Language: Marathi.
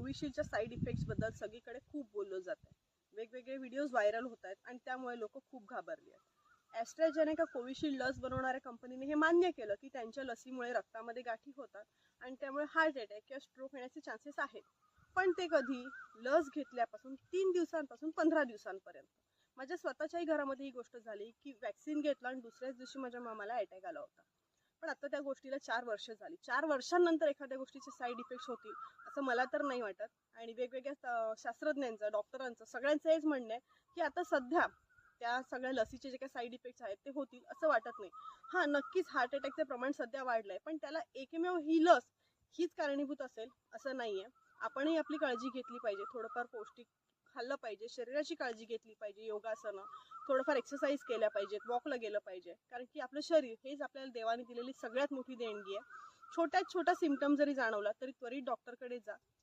कोविशिल्डच्या साईड इफेक्ट्स बद्दल सगळीकडे खूप बोललं जात आहे. वेगवेगळे व्हिडिओज व्हायरल होत आहेत आणि त्यामुळे लोक खूप घाबरली आहेत. ॲस्ट्राझेनेका कोविशिल्ड लस बनवणाऱ्या कंपनीने हे मान्य केलं की त्यांच्या लसीमुळे रक्तामध्ये गाठी होतात आणि त्यामुळे हार्ट अटॅक किंवा स्ट्रोक होण्याचे चान्सेस आहेत. पण ते कधी लस घेतल्यापासून 3 दिवसांपासून 15 दिवसांपर्यंत. माझ्या स्वतःच्याही घरामध्ये ही गोष्ट झाली की वॅक्सिन घेतला आणि दुसऱ्याच दिवशी माझ्या मामाला अटॅक आला होता. पण आता त्या गोष्टीला 4 वर्ष झाली. 4 वर्षांनंतर एखाद्या गोष्टीचे साईड इफेक्ट्स होतील असं मला तर नाही वाटत. आणि वेगवेगळ्या शास्त्रज्ञांचं, डॉक्टरांचं सगळ्यांचं हेच म्हणणं आहे की आता सध्या त्या सगळ्या लसीचे जे काही साईड इफेक्ट्स आहेत ते होतील असं वाटत नाही. हां, नक्कीच हार्ट अटॅकचं प्रमाण सध्या वाढलंय, पण त्याला एकमेव ही लस हीच कारणीभूत असेल असं नाहीये. आपणही आपली काळजी घेतली पाहिजे, थोडंफार पौष्टिक खाल्लं पाहिजे, शरीराची काळजी घेतली पाहिजे, योगासनं, थोडंफार एक्सरसाइज केल्या पाहिजेत, वॉकला गेलं पाहिजे. कारण की आपलं शरीर हेच आपल्याला देवाने दिलेली सगळ्यात मोठी देणगी आहे. छोट्यात छोटा सिम्पटम जरी जाणवला तरी त्वरित डॉक्टरकडे जा.